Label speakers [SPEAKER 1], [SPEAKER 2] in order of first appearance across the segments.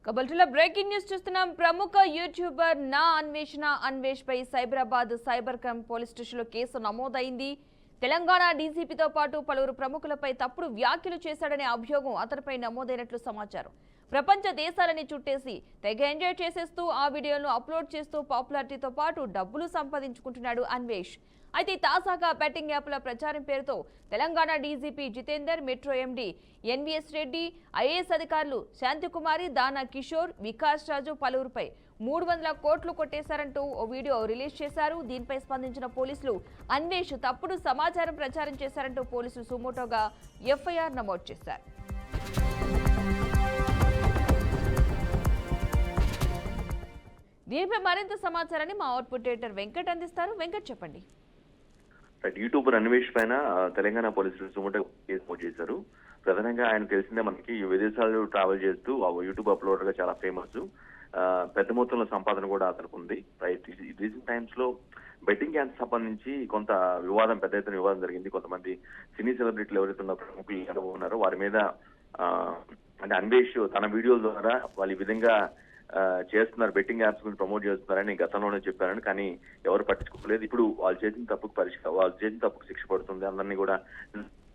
[SPEAKER 1] కబల్టుల breaking news చూస్తున్నాం. ప్రముఖ YouTuber నా అన్వేషణ అన్వేష్ పై సైబరాబాద్ సైబర్ క్రైమ్ పోలీస్ స్టేషన్లో కేసు నమోదైంది. తెలంగాణ డీజీపీతో పాటు పలువురు ప్రముఖులపై తప్పుడు వ్యాఖ్యలు చేశాడనే అభియోగం అతనిపై నమోదైనట్లు సమాచారం. ప్రపంచ దేశాలని చుట్టేసి తెగ ఎంజాయ్ చేసేస్తూ ఆ వీడియోలను అప్లోడ్ చేస్తూ పాపులారిటీతో పాటు డబ్బులు సంపాదించుకుంటున్నాడు అన్వేష్. అయితే తాజాగా బెట్టింగ్ యాప్ల ప్రచారం పేరుతో Telangana DGP Jitender, metro MD NVS Reddy, IAS అధికారులు శాంతికుమారి, దానా కిషోర్, వికాస్ రాజు పలువురుపై 300 కోట్లు కొట్టేశారంటూ ఓ వీడియో రిలీజ్ చేశారు. దీనిపై స్పందించిన పోలీసులు అన్వేష్ తప్పుడు సమాచారం ప్రచారం చేశారంటూ పోలీసులు సుమోటోగా ఎఫ్ఐఆర్ నమోదు చేశారు. దీనిపై మరింత సమాచారాన్ని మా అవుట్పుట్ ఎడిటర్ వెంకట్ అందిస్తారు. వెంకట్, చెప్పండి.
[SPEAKER 2] యూట్యూబర్ అన్వేష్ పైన తెలంగాణ పోలీసులు సుమోటో కేసు నమోదు చేశారు. ప్రధానంగా ఆయన తెలిసిందే మనకి విదేశాలు ట్రావెల్ చేస్తూ యూట్యూబ్ అప్లోడర్ గా చాలా ఫేమస్. పెద్ద మొత్తంలో సంపాదన కూడా అతనికి ఉంది. రీసెంట్ టైమ్స్ లో బెట్టింగ్ యాప్స్ సంబంధించి కొంత పెద్ద ఎత్తున వివాదం జరిగింది. కొంతమంది సినీ సెలబ్రిటీలు ఎవరైతే ఉన్న ప్రముఖులు ఉన్నారో వారి మీద అంటే అన్వేష్ తన వీడియోల ద్వారా వాళ్ళు ఈ విధంగా చేస్తున్నారు, బెట్టింగ్ యాప్స్ గురించి ప్రమోట్ చేస్తున్నారని గతంలోనే చెప్పారని, కానీ ఎవరు పట్టించుకోలేదు. ఇప్పుడు వాళ్ళు చేసిన తప్పుకు శిక్ష పడుతుంది. అందరినీ కూడా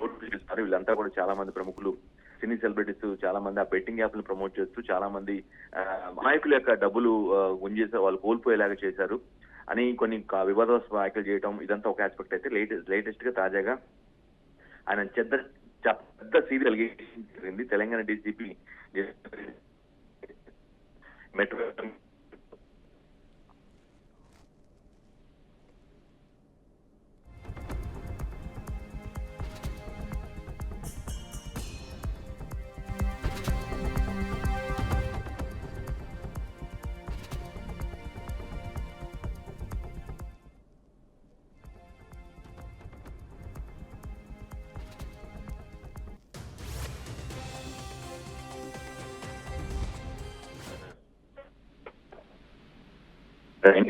[SPEAKER 2] నోటీసులు. వీళ్ళంతా కూడా చాలా మంది ప్రముఖులు, సినీ సెలబ్రిటీస్ చాలా మంది ఆ బెట్టింగ్ యాప్ ని ప్రమోట్ చేస్తూ చాలా మంది నాయకుల యొక్క డబ్బులు గుంజేసే వాళ్ళు కోల్పోయేలాగా చేశారు అని కొన్ని వివాదాస్పద వ్యాఖ్యలు చేయడం, ఇదంతా ఒక ఆస్పెక్ట్ అయితే లేటెస్ట్ గా తాజాగా ఆయన పెద్ద సీరియల్ జరిగింది. Telangana DGP metro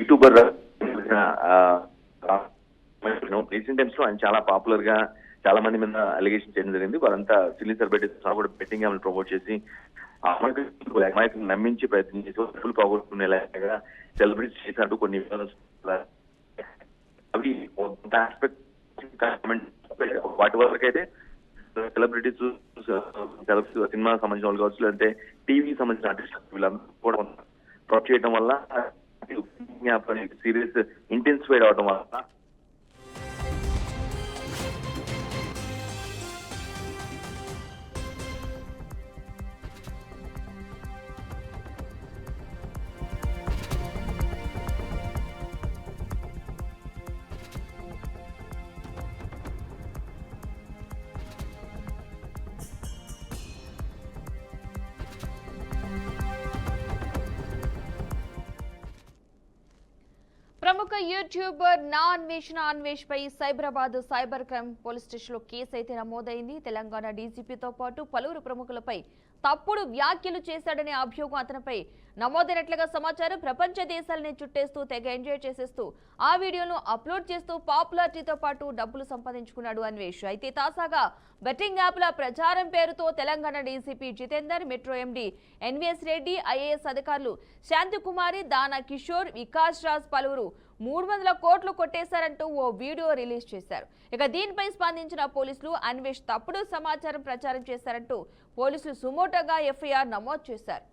[SPEAKER 2] YouTuber recent times లో ఆయన చాలా పాపులర్ గా చాలా మంది మీద అలిగేషన్ చేయడం జరిగింది. వారంతా సినీ సెలబ్రిటీస్ కూడా బెట్టింగ్ యాప్లను ప్రమోట్ చేసి అమాయకులను నమ్మించి ప్రయత్నం చేసి డబ్బులు పోగొట్టుకునేలాగా సెలబ్రిటీస్ చేసినట్టు కొన్ని అవి వాటి వరకు అయితే సెలబ్రిటీస్ సినిమాకి సంబంధించిన వాళ్ళు కావచ్చు, లేదంటే టీవీకి సంబంధించిన ఆర్టిస్టులు వీళ్ళందరూ కూడా ప్రొట్ చేయడం వల్ల సీరియస్ ఇంటెన్సిఫైడ్ అవడం వల్ల
[SPEAKER 1] ప్రముఖ యూట్యూబర్ నా అన్వేషణ అన్వేష్ పై సైబరాబాద్ సైబర్ క్రైమ్ పోలీస్ స్టేషన్లో కేసు అయితే నమోదైంది. తెలంగాణ డీజీపీతో పాటు పలువురు ప్రముఖులపై తప్పుడు వ్యాఖ్యలు చేశాడనే అభియోగం అతనిపై నమోదైనట్లుగా సమాచారం. ప్రపంచ దేశాలని చుట్టేస్తూ తెగ ఎంజాయ్ చేసేస్తూ ఆ వీడియోను అప్లోడ్ చేస్తూ పాపులారిటీతో పాటు డబ్బులు సంపాదించుకున్నాడు అన్వేష్. అయితే తాజాగా బెట్టింగ్ యాప్ల ప్రచారం పేరుతో Telangana DGP Jitender, metro MD NVS Reddy, IAS అధికారులు శాంతికుమారి, దానా కిషోర్, వికాస్ రాజ్ పలువురు 300 కోట్లు కొట్టేశారంటూ ఓ వీడియో రిలీజ్ చేశారు. ఇక దీనిపై స్పందించిన పోలీసులు అన్వేష్ తప్పుడు సమాచారం ప్రచారం చేశారంటూ పోలీసులు సుమోటోగా ఎఫ్ఐఆర్ నమోదు చేశారు.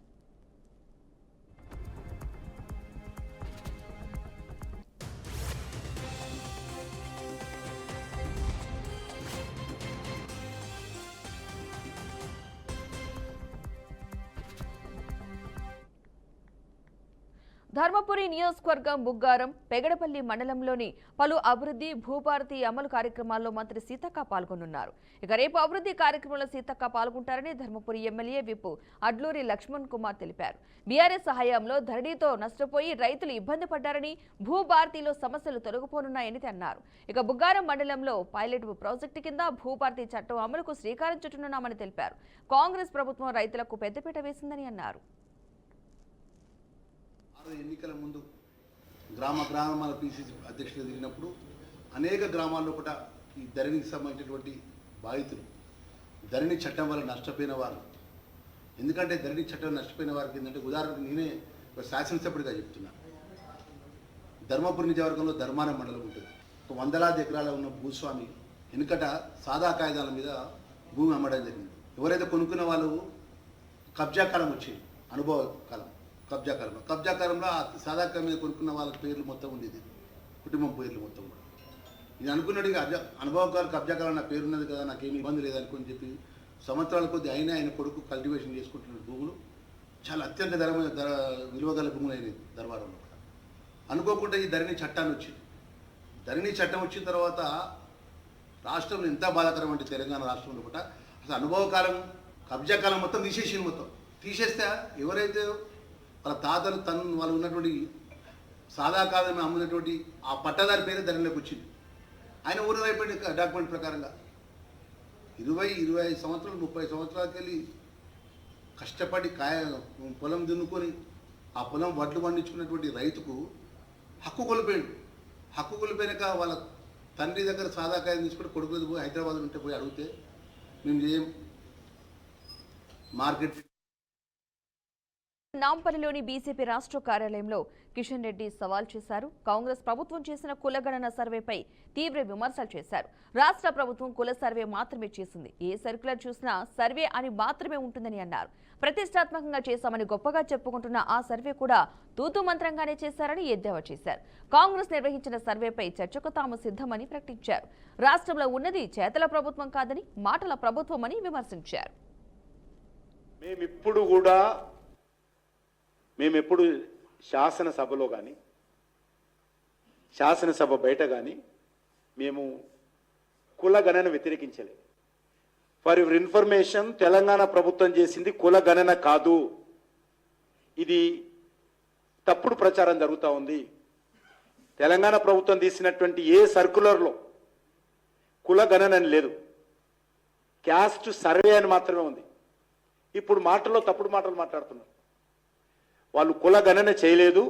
[SPEAKER 1] ధర్మపురి నియోజకవర్గం బుగ్గారం, పెగడపల్లి మండలంలోని పలు అభివృద్ధి, భూభారతి అమలు కార్యక్రమాల్లో మంత్రి సీతక్క పాల్గొనున్నారు. ఇక రేపు అభివృద్ధి కార్యక్రమంలో సీతక్క పాల్గొంటారని ధర్మపురి ఎమ్మెల్యే విప్ అడ్లూరి లక్ష్మణ్ కుమార్ తెలిపారు. బీఆర్ఎస్ హయాంలో ధరణితో నష్టపోయి రైతులు ఇబ్బంది పడ్డారని, భూభారతిలో సమస్యలు తొలగిపోనున్నాయని అన్నారు. ఇక బుగ్గారం మండలంలో పైలట్ ప్రాజెక్టు కింద భూభారతి చట్టం అమలుకు శ్రీకారం చుట్టనున్నామని తెలిపారు. కాంగ్రెస్ ప్రభుత్వం రైతులకు పెద్దపీట వేసిందని అన్నారు.
[SPEAKER 3] ఎన్నికల ముందు గ్రామాల పిసిసి అధ్యక్షులు తిరిగినప్పుడు అనేక గ్రామాల్లో కూడా ఈ ధరణికి సంబంధించినటువంటి బాధితులు, ధరణి చట్టం వల్ల నష్టపోయిన వారు ఎందుకంటే ధరణి చట్టం నష్టపోయిన వారికి ఏంటంటే ఉదాహరణకు నేనే ఒక శాసనసభ్యుడిగా చెప్తున్నా. ధర్మపురి నియోజకవర్గంలో ధర్మారం మండలం ఉంటుంది. ఒక వందలాది ఎకరాల ఉన్న భూస్వామి వెనుకట సాదా కాగితాల మీద భూమి అమ్మడం జరిగింది. ఎవరైతే కొనుక్కున్న వాళ్ళు కబ్జా కాలం వచ్చింది, అనుభవ కాలం, కబ్జా కాలంలో ఆ సాదా కాలం మీద కొనుక్కున్న వాళ్ళ పేర్లు మొత్తం ఉండేది, కుటుంబం పేర్లు మొత్తం కూడా. ఇది అనుకున్నాడు అనుభవకాలు కబ్జా కాలం నా పేరు ఉన్నది కదా, నాకేమి ఇబ్బంది లేదనుకుని చెప్పి సంవత్సరాల కొద్ది అయినా ఆయన కొడుకు కల్టివేషన్ చేసుకుంటున్న భూములు చాలా అత్యంత విలువగల భూములు అయినాయి ధర్మారంలో. అనుకోకుండా ఈ ధరణి చట్టాన్ని వచ్చింది. ధరణి చట్టం వచ్చిన తర్వాత రాష్ట్రంలో ఎంత బాధాకరం అంటే తెలంగాణ రాష్ట్రంలో కూడా అసలు అనుభవ కాలం కబ్జా కాలం మొత్తం తీసేసింది. మొత్తం తీసేస్తే ఎవరైతే వాళ్ళ తాతలు వాళ్ళు ఉన్నటువంటి సాదా కాలం అమ్మినటువంటి ఆ పట్టదారి పేరు ధరణిలోకి వచ్చింది. ఆయన ఊరు అయిపోయింది డాక్యుమెంట్ ప్రకారంగా. 20-25 సంవత్సరాలు 30 సంవత్సరాలకి వెళ్ళి కష్టపడి పొలం దున్నుకొని ఆ పొలం వడ్లు పండించుకున్నటువంటి రైతుకు హక్కు కోల్పోయాడు. హక్కు కోల్పోయాక వాళ్ళ తండ్రి దగ్గర సాదా కాయం తీసుకుంటే కొడుకులు పోయి హైదరాబాద్ ఉంటే పోయి అడిగితే మేము ఏం మార్కెట్.
[SPEAKER 1] నాంపల్లిలోని బీజేపీ రాష్ట్ర కార్యాలయంలో కిషన్ రెడ్డి సవాల్ చేశారు. కాంగ్రెస్ ప్రభుత్వం చేసిన కులగణన సర్వేపై తీవ్ర విమర్శలు చేశారు. రాష్ట్ర ప్రభుత్వం కుల సర్వే మాత్రమే చేసింది, ఏ సర్క్యులర్ చూసినా సర్వే అని మాత్రమే ఉంటుందని అన్నారు. ప్రతిష్టాత్మకంగా చేశామని గొప్పగా చెప్పుకుంటున్న ఆ సర్వే కూడా తూతు మంత్రంగానే చేశారని ఎద్దేవా చేశారు. కాంగ్రెస్ నిర్వహించిన సర్వేపై చర్చకు తాము సిద్ధమని ప్రకటించారు. రాష్ట్రంలో ఉన్నది చేతల ప్రభుత్వం కాదని మాటల ప్రభుత్వమని విమర్శించారు.
[SPEAKER 4] మేమెప్పుడు శాసనసభలో కానీ శాసనసభ బయట కానీ మేము కుల గణన వ్యతిరేకించలేదు. ఫర్ యువర్ ఇన్ఫర్మేషన్, తెలంగాణ ప్రభుత్వం చేసింది కుల గణన కాదు. ఇది తప్పుడు ప్రచారం జరుగుతూ ఉంది. తెలంగాణ ప్రభుత్వం తీసినటువంటి ఏ సర్కులర్లో కుల గణన అని లేదు, క్యాస్ట్ సర్వే అని మాత్రమే ఉంది. ఇప్పుడు మాటల్లో తప్పుడు మాటలు మాట్లాడుతున్నారు. వాళ్ళు కుల గణన చేయలేదు,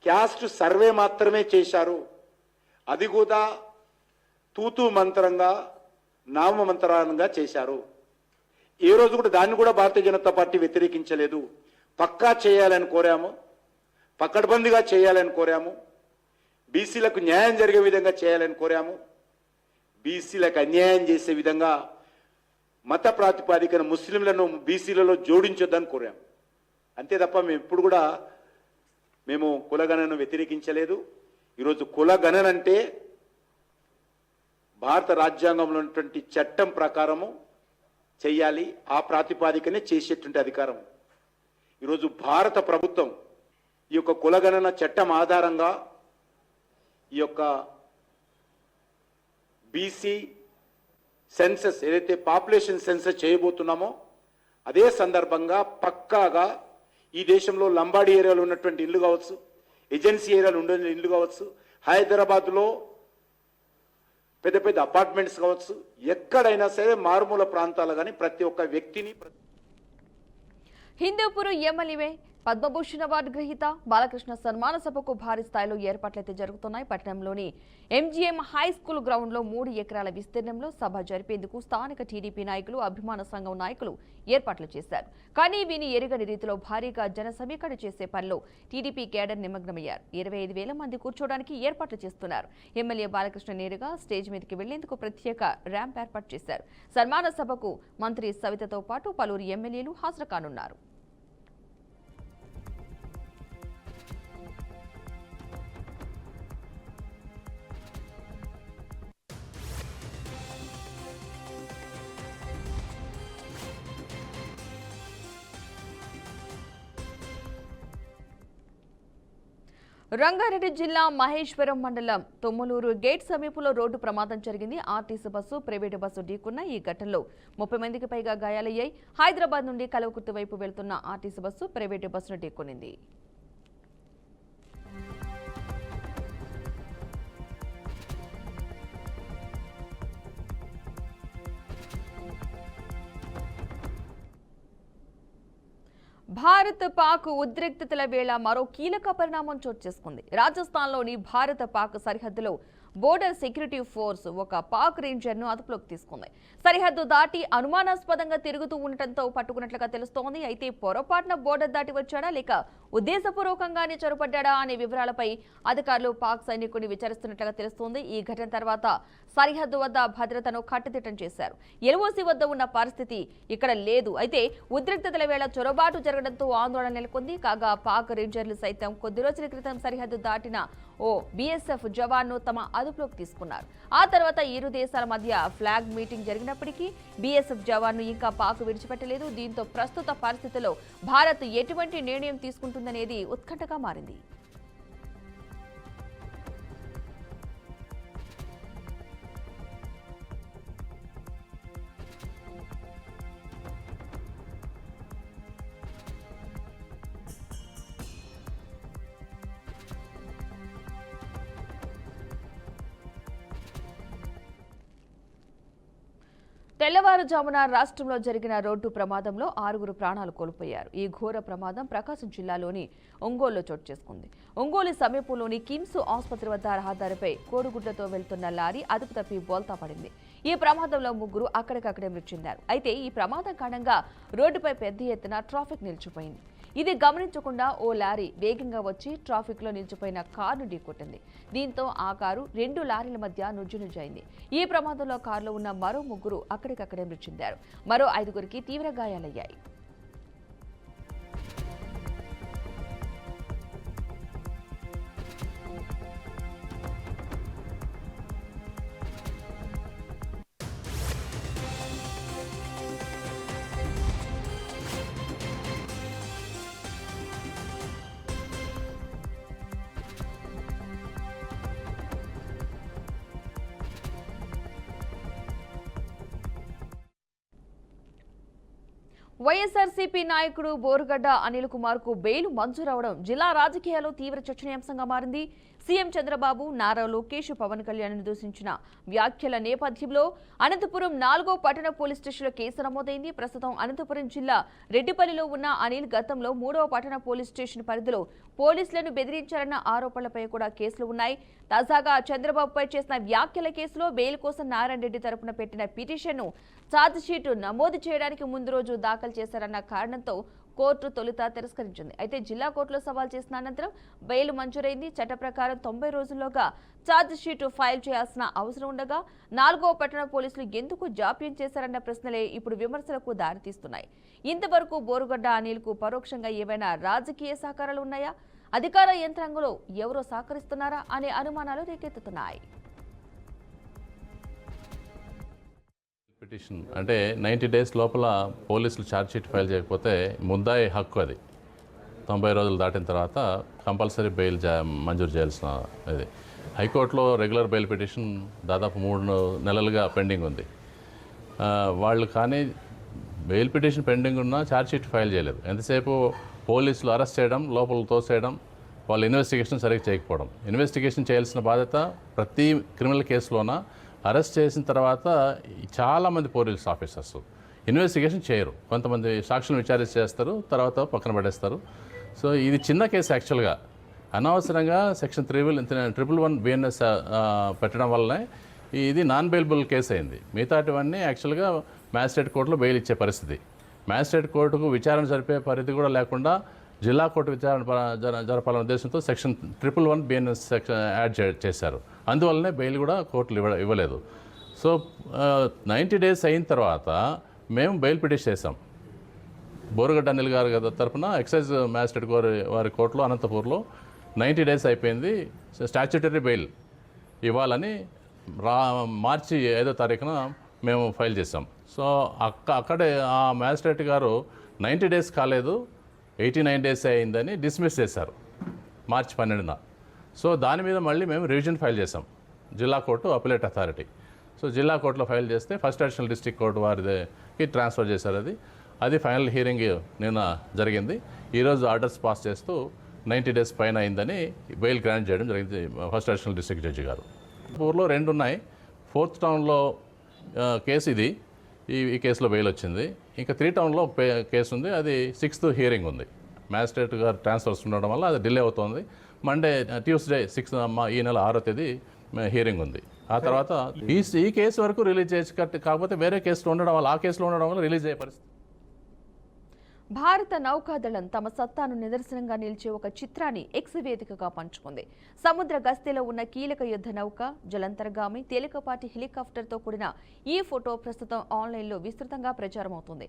[SPEAKER 4] క్యాస్ట్ సర్వే మాత్రమే చేశారు. అది కూడా తూతూ మంత్రంగా నామమంత్రంగా చేశారు. ఏ రోజు కూడా దాన్ని కూడా భారతీయ జనతా పార్టీ వ్యతిరేకించలేదు. పక్కా చేయాలని కోరాము, పకడ్బందీగా చేయాలని కోరాము, బీసీలకు న్యాయం జరిగే విధంగా చేయాలని కోరాము. బీసీలకు అన్యాయం చేసే విధంగా మత ప్రాతిపాదికన ముస్లింలను బీసీలలో జోడించొద్దని కోరాము. అంతే తప్ప మేము ఎప్పుడు కూడా కులగణను వ్యతిరేకించలేదు. ఈరోజు కులగణన అంటే భారత రాజ్యాంగంలో ఉన్నటువంటి చట్టం ప్రకారము చెయ్యాలి, ఆ ప్రాతిపాదికనే చేసేటువంటి అధికారం. ఈరోజు భారత ప్రభుత్వం ఈ యొక్క కులగణన చట్టం ఆధారంగా ఈ యొక్క బీసీ సెన్సస్ ఏదైతే పాపులేషన్ సెన్సస్ చేయబోతున్నామో అదే సందర్భంగా పక్కాగా ఈ దేశంలో లంబాడి ఏరియాలో ఉన్నటువంటి ఇల్లు కావచ్చు, ఏజెన్సీ ఏరియాలో ఉండే ఇల్లు కావచ్చు, హైదరాబాద్లో పెద్ద పెద్ద అపార్ట్మెంట్స్ కావచ్చు, ఎక్కడైనా సరే మారుమూల ప్రాంతాలు కానీ ప్రతి ఒక్క వ్యక్తిని.
[SPEAKER 1] హిందూపూర్ ఎమ్మెల్యే పద్మభూషణ్ అవార్డు గ్రహీత బాలకృష్ణ సన్మాన సభకు భారీ స్థాయిలో ఏర్పాట్లయితే జరుగుతున్నాయి. పట్టణంలోని ఎంజీఎం హై స్కూల్ గ్రౌండ్ లో 3 ఎకరాల విస్తీర్ణంలో సభ జరిపేందుకు స్థానిక టీడీపీ నాయకులు, అభిమాన సంఘం నాయకులు ఏర్పాట్లు చేశారు. కానీ వీని ఎరుగని రీతిలో భారీగా జన సమీకరణ చేసే పనిలో టీడీపీ కేడర్ నిమగ్నమయ్యారు. 25,000 మంది కూర్చోవడానికి ఏర్పాట్లు చేస్తున్నారు. ఎమ్మెల్యే బాలకృష్ణ నేరుగా స్టేజ్ మీదకి వెళ్లేందుకు ప్రత్యేక ర్యాంప్ ఏర్పాటు చేశారు. సన్మాన సభకు మంత్రి సవితతో పాటు పలువురు ఎమ్మెల్యేలు హాజరు కానున్నారు. రంగారెడ్డి జిల్లా మహేశ్వరం మండలం తొమ్మలూరు గేట్ సమీపంలో రోడ్డు ప్రమాదం జరిగింది. ఆర్టీసీ బస్సు ప్రైవేటు బస్సు ఢీకున్న ఈ ఘటనలో 30 మందికి పైగా గాయాలయ్యాయి. హైదరాబాద్ నుండి కల్వకుర్తి వైపు వెళ్తున్న ఆర్టీసీ బస్సు ప్రైవేటు బస్సును ఢీకొనింది. భారత్ పాక్ ఉద్రిక్తతల వేళ మరో కీలక పరిణామం చోటు చేసుకుంది. రాజస్థాన్లోని భారత పాక్ సరిహద్దులో బోర్డర్ సెక్యూరిటీ ఫోర్స్ ఒక పాక్ రేంజర్ను అదుపులోకి తీసుకుంది. సరిహద్దు దాటి అనుమానాస్పదంగా తిరుగుతూ ఉండటంతో పట్టుకున్నట్లుగా తెలుస్తోంది. అయితే పొరపాటున బోర్డర్ దాటి వచ్చాడా లేక ఉద్దేశపూర్వకంగానే చొరబడ్డా అనే వివరాలపై అధికారులు పాక్ సైనికుడిని విచారిస్తున్నట్లుగా తెలుస్తోంది. ఈ ఘటన తర్వాత సరిహద్దు వద్ద భద్రతను కట్టుదిట్టం చేశారు. ఎల్ఓసి వద్ద ఉన్న పరిస్థితి ఇక్కడ లేదు. అయితే ఉద్రిక్తతల వేళ చొరబాటు జరగడంతో ఆందోళన నెలకొంది. కాగా పాక్ రేంజర్లు సైతం కొద్ది రోజుల క్రితం సరిహద్దు దాటిన ఓ బీఎస్ఎఫ్ జవాన్ను తమ అదుపులోకి తీసుకున్నారు. ఆ తర్వాత ఇరు దేశాల మధ్య ఫ్లాగ్ మీటింగ్ జరిగినప్పటికీ బీఎస్ఎఫ్ జవాన్ను ఇంకా పాక్ విడిచిపెట్టలేదు. దీంతో ప్రస్తుత పరిస్థితుల్లో భారత్ ఎటువంటి నిర్ణయం తీసుకుంటుందనేది ఉత్కంఠగా మారింది. తెల్లవారుజామున రాష్ట్రంలో జరిగిన రోడ్డు ప్రమాదంలో 6 ప్రాణాలు కోల్పోయారు. ఈ ఘోర ప్రమాదం ప్రకాశం జిల్లాలోని ఒంగోలులో చోటు చేసుకుంది. ఒంగోలు సమీపంలోని కిమ్స్ ఆసుపత్రి వద్ద రహదారిపై కోడిగుడ్లతో వెళ్తున్న లారీ అదుపు తప్పి బోల్తా పడింది. ఈ ప్రమాదంలో 3 అక్కడికక్కడే మృతి చెందారు. అయితే ఈ ప్రమాదం కారణంగా రోడ్డుపై పెద్ద ఎత్తున ట్రాఫిక్ నిలిచిపోయింది. ఇది గమనించకుండా ఓ లారీ వేగంగా వచ్చి ట్రాఫిక్ లో నిలిచిపోయిన కారును ఢీకొట్టింది. దీంతో ఆ కారు 2 లారీల మధ్య నుజ్జునుజ్జైంది. ఈ ప్రమాదంలో కారులో ఉన్న మరో 3 అక్కడికక్కడే మృతి చెందారు. మరో 5గురికి తీవ్ర గాయాలయ్యాయి. వైఎస్ఆర్సీపీ నాయకుడు బోరుగడ్డ అనిల్ కుమార్ కు బెయిల్ మంజూరవడం జిల్లా రాజకీయాల్లో తీవ్ర చర్చనీయాంశంగా మారింది. సీఎం చంద్రబాబు, నారా లోకేష్, పవన్ కళ్యాణ్ దూషించిన వ్యాఖ్యల నేపథ్యంలో అనంతపురం 4వ పట్టణ పోలీస్ స్టేషన్లో కేసు నమోదైంది. ప్రస్తుతం అనంతపురం జిల్లా రెడ్డిపల్లిలో ఉన్న అనిల్ గతంలో 3వ పట్టణ పోలీస్ స్టేషన్ పరిధిలో పోలీసులను బెదిరించారన్న ఆరోపణలపై కూడా కేసులు ఉన్నాయి. తాజాగా చంద్రబాబుపై చేసిన వ్యాఖ్యల కేసులో బెయిల్ కోసం నారాయణ రెడ్డి తరపున పెట్టిన పిటిషన్ను ఛార్జిషీటు నమోదు చేయడానికి ముందు రోజు దాఖలు చేశారన్న కారణంతో కోర్టు తొలుత తిరస్కరించింది. అయితే జిల్లా కోర్టులో సవాల్ చేసిన అనంతరం బెయిల్ మంజూరైంది. చట్ట ప్రకారం 90 రోజుల్లోగా ఛార్జిషీటు ఫైల్ చేయాల్సిన అవసరం ఉండగా 4వ పట్టణ పోలీసులు ఎందుకు జాప్యం చేశారన్న ప్రశ్నలే ఇప్పుడు విమర్శలకు దారితీస్తున్నాయి. ఇంతవరకు బోరుగడ్డ అనిల్ కు పరోక్షంగా ఏవైనా రాజకీయ సహకారాలు ఉన్నాయా, అధికార యంత్రాంగంలో ఎవరో సహకరిస్తున్నారా అనే అనుమానాలు రేకెత్తుతున్నాయి.
[SPEAKER 5] పిటిషన్ అంటే 90 డేస్ లోపల పోలీసులు ఛార్జ్షీట్ ఫైల్ చేయకపోతే ముద్దాయి హక్కు అది 90 రోజులు దాటిన తర్వాత కంపల్సరీ బెయిల్ మంజూరు చేయాల్సిన ఇది. హైకోర్టులో రెగ్యులర్ బెయిల్ పిటిషన్ దాదాపు 3 నెలలుగా పెండింగ్ ఉంది. వాళ్ళు కానీ బెయిల్ పిటిషన్ పెండింగ్ ఉన్నా ఛార్జ్షీట్ ఫైల్ చేయలేదు. ఎంతసేపు పోలీసులు అరెస్ట్ చేయడం, లోపల తోసేయడం, వాళ్ళు ఇన్వెస్టిగేషన్ సరిగ్గా చేయకపోవడం. ఇన్వెస్టిగేషన్ చేయాల్సిన బాధ్యత ప్రతి క్రిమినల్ కేసులోన అరెస్ట్ చేసిన తర్వాత చాలామంది పోలీస్ ఆఫీసర్స్ ఇన్వెస్టిగేషన్ చేయరు. కొంతమంది సాక్షులను విచారించి చేస్తారు, తర్వాత పక్కన పడేస్తారు. సో ఇది చిన్న కేసు యాక్చువల్గా. అనవసరంగా సెక్షన్ 311 బిఎన్ఎస్ పెట్టడం వల్లనే ఇది నాన్ బెయిలబుల్ కేసు అయింది. మిగతాటివన్నీ యాక్చువల్గా మ్యాజిస్ట్రేట్ కోర్టులో బెయిల్ ఇచ్చే పరిస్థితి. మ్యాజిస్ట్రేట్ కోర్టుకు విచారణ జరిపే పరిధి కూడా లేకుండా జిల్లా కోర్టు విచారణ జరపాలనే ఉద్దేశంతో సెక్షన్ 311 బిఎన్ఎస్ సెక్షన్ యాడ్ చేశారు. అందువల్లనే బెయిల్ కూడా కోర్టులు ఇవ్వలేదు. సో 90 డేస్ అయిన తర్వాత మేము బెయిల్ పిటిషన్ చేసాం. బోరుగడ్డ అనిల్ గారి తరఫున ఎక్సైజ్ మ్యాజిస్ట్రేట్ వారి కోర్టులో అనంతపూర్లో 90 డేస్ అయిపోయింది, స్టాచ్యుటరీ బెయిల్ ఇవ్వాలని మార్చి 5వ తారీఖున మేము ఫైల్ చేసాం. సో అక్కడే ఆ మ్యాజిస్ట్రేట్ గారు 90 డేస్ కాలేదు, 89 డేస్ అయిందని డిస్మిస్ చేశారు మార్చి 12న. సో దాని మీద మళ్ళీ మేము రివిజన్ ఫైల్ చేసాం జిల్లా కోర్టు అపిలేట్ అథారిటీ. సో జిల్లా కోర్టులో ఫైల్ చేస్తే ఫస్ట్ అడిషనల్ డిస్ట్రిక్ట్ కోర్టు వారికి ట్రాన్స్ఫర్ చేశారు. అది ఫైనల్ హియరింగ్ నిన్న జరిగింది. ఈరోజు ఆర్డర్స్ పాస్ చేస్తూ 90 డేస్ పైన అయిందని బెయిల్ గ్రాంట్ చేయడం జరిగింది ఫస్ట్ అడిషనల్ డిస్ట్రిక్ట్ జడ్జి గారు. ఊర్లో 2 ఉన్నాయి. 4th టౌన్లో కేసు ఇది. ఈ కేసులో బెయిల్ వచ్చింది. ఇంకా 3 టౌన్లో కేసు ఉంది, అది 6th హియరింగ్ ఉంది. మ్యాజిస్ట్రేట్ గారు ట్రాన్స్ఫర్స్ ఉండడం వల్ల అది డిలే అవుతుంది. మండే ట్యూస్డే 6th ఈ నెల 6వ తేదీ హియరింగ్ ఉంది. ఆ తర్వాత ఈ కేసు వరకు రిలీజ్ చేయొచ్చు, కాకపోతే వేరే కేసులో ఉండడం వల్ల, ఆ కేసులో ఉండడం వల్ల రిలీజ్ అయ్యే పరిస్థితి.
[SPEAKER 1] భారత నౌకాదళం తమ సత్తాను నిదర్శనంగా నిలిచే ఒక చిత్రాన్ని ఎక్స్ వేదికగా పంచుకుంది. సముద్ర గస్తీలో ఉన్న కీలక యుద్ధ నౌక, జలంతర్గామి, తేలికపాటి హెలికాప్టర్తో కూడిన ఈ ఫోటో ప్రస్తుతం ఆన్లైన్లో విస్తృతంగా ప్రచారమవుతుంది.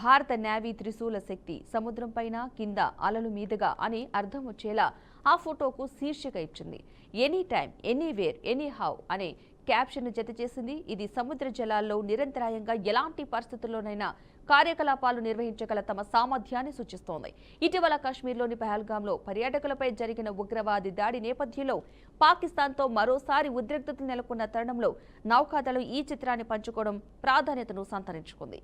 [SPEAKER 1] భారత నేవీ త్రిశూల శక్తి, సముద్రం పైన కింద అలలు మీదుగా అని అర్థం వచ్చేలా ఆ ఫోటోకు శీర్షిక ఇచ్చింది. Any time, anywhere, any how అనే క్యాప్షన్ జత చేసింది. ఇది సముద్ర జలాల్లో నిరంతరాయంగా ఎలాంటి పరిస్థితుల్లోనైనా కార్యకలాపాలు నిర్వహించగల తమ సామర్థ్యాన్ని సూచిస్తోంది. ఇటీవల కాశ్మీర్లోని పహల్గాంలో పర్యాటకులపై జరిగిన ఉగ్రవాది దాడి నేపథ్యంలో పాకిస్తాన్తో మరోసారి ఉద్రిక్తతలు నెలకొన్న తరుణంలో నౌకాదళం ఈ చిత్రాన్ని పంచుకోవడం ప్రాధాన్యతను సంతరించుకుంది.